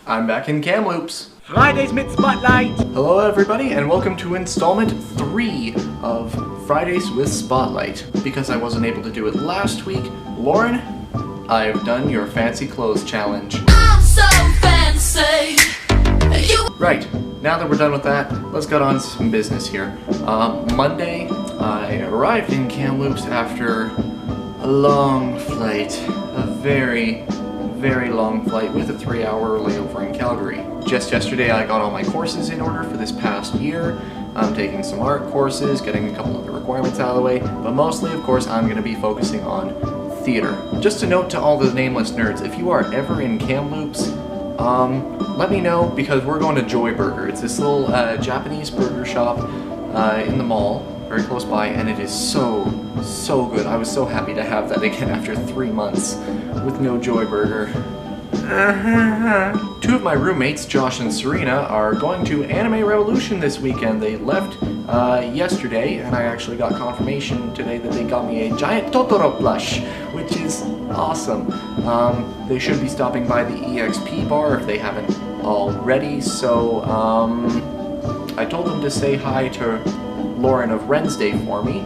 I'm back in Kamloops. Fridays mit Spotlight! Hello everybody and welcome to installment 3 of Fridays with Spotlight. Because I wasn't able to do it last week, Lauren, I've done your fancy clothes challenge. I'm so fancy. Right, now that we're done with that, let's get on to some business here. Monday, I arrived in Kamloops after a long flight, a very long flight with a 3-hour layover in Calgary. Just yesterday I got all my courses in order for this past year. I'm taking some art courses, getting a couple of the requirements out of the way, but mostly, of course, I'm going to be focusing on theater. Just a note to all the nameless nerds, if you are ever in Kamloops, let me know, because we're going to Joy Burger. It's this little Japanese burger shop in the mall, very close by, and it is so good. I was so happy to have that again after 3 months with no Joy Burger. Two of my roommates, Josh and Serena, are going to Anime Revolution this weekend. They left yesterday, and I actually got confirmation today that they got me a giant Totoro plush, which is awesome. They should be stopping by the EXP bar if they haven't already, so I told them to say hi to Lauren of Wednesday for me.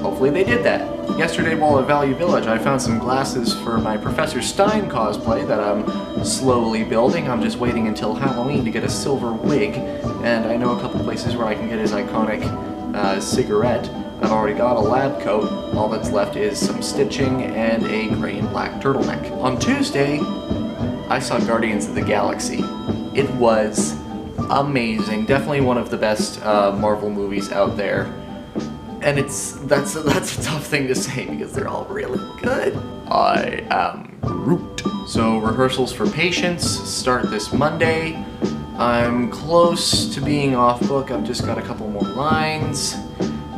Hopefully they did that. Yesterday while at Value Village I found some glasses for my Professor Stein cosplay that I'm slowly building. I'm just waiting until Halloween to get a silver wig, and I know a couple places where I can get his iconic cigarette. I've already got a lab coat. All that's left is some stitching and a gray and black turtleneck. On Tuesday, I saw Guardians of the Galaxy. It was amazing. Definitely one of the best Marvel movies out there. And that's a tough thing to say because they're all really good. I am Groot. So rehearsals for Patience start this Monday. I'm close to being off book. I've just got a couple more lines.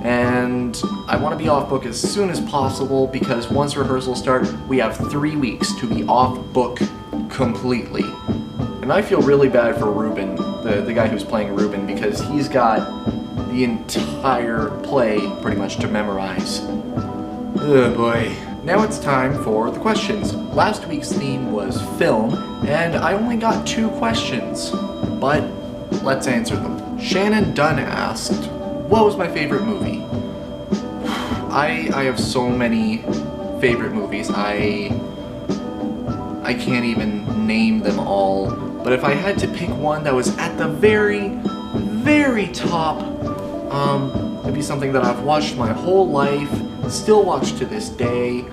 And I want to be off book as soon as possible because once rehearsals start, we have 3 weeks to be off book completely. And I feel really bad for Ruben, the guy who's playing Ruben, because he's got the entire play pretty much to memorize. Oh boy. Now it's time for the questions. Last week's theme was film, and I only got 2 questions, but let's answer them. Shannon Dunn asked, what was my favorite movie? I have so many favorite movies, I can't even name them all, but if I had to pick one that was at the very top, it'd be something that I've watched my whole life, still watch to this day,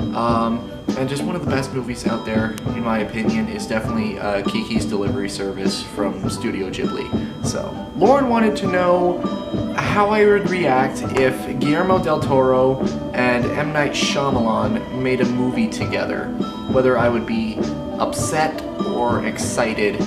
and just one of the best movies out there, in my opinion, is definitely Kiki's Delivery Service from Studio Ghibli. So, Lauren wanted to know how I would react if Guillermo del Toro and M. Night Shyamalan made a movie together, whether I would be upset or excited.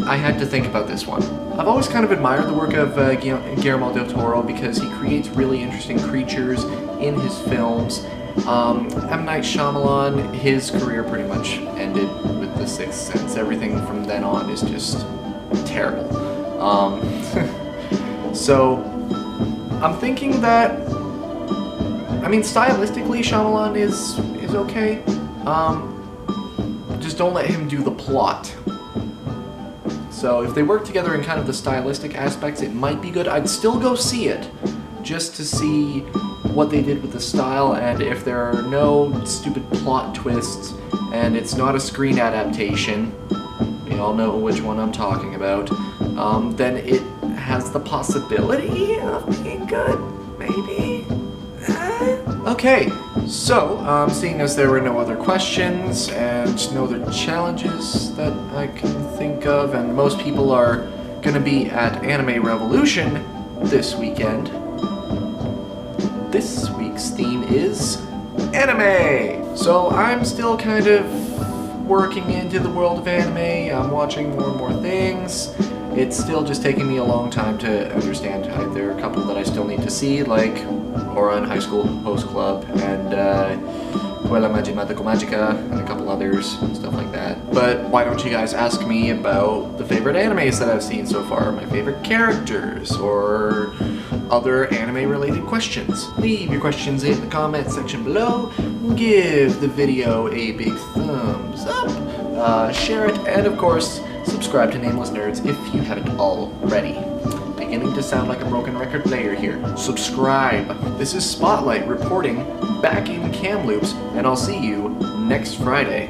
I had to think about this one. I've always kind of admired the work of Guillermo del Toro because he creates really interesting creatures in his films. M. Night Shyamalan, his career pretty much ended with The Sixth Sense. Everything from then on is just terrible. So, I'm thinking that, I mean, stylistically Shyamalan is okay. Just don't let him do the plot. So if they work together in kind of the stylistic aspects, it might be good. I'd still go see it, just to see what they did with the style, and if there are no stupid plot twists, and it's not a screen adaptation, we all know which one I'm talking about, then it has the possibility of being good, maybe? Okay, so, seeing as there were no other questions and no other challenges that I can think of, and most people are gonna be at Anime Revolution this weekend, this week's theme is anime! So I'm still kind of working into the world of anime, I'm watching more and more things. It's still just taking me a long time to understand. There are a couple that I still need to see, like Oran High School Host Club and Quella Magica Magica and a couple others, stuff like that. But why don't you guys ask me about the favorite animes that I've seen so far, my favorite characters, or other anime-related questions? Leave your questions in the comment section below. Give the video a big thumbs up. share it, and of course, subscribe to Nameless Nerds if you haven't already. Beginning to sound like a broken record player here. Subscribe. This is Spotlight reporting back in Kamloops, and I'll see you next Friday.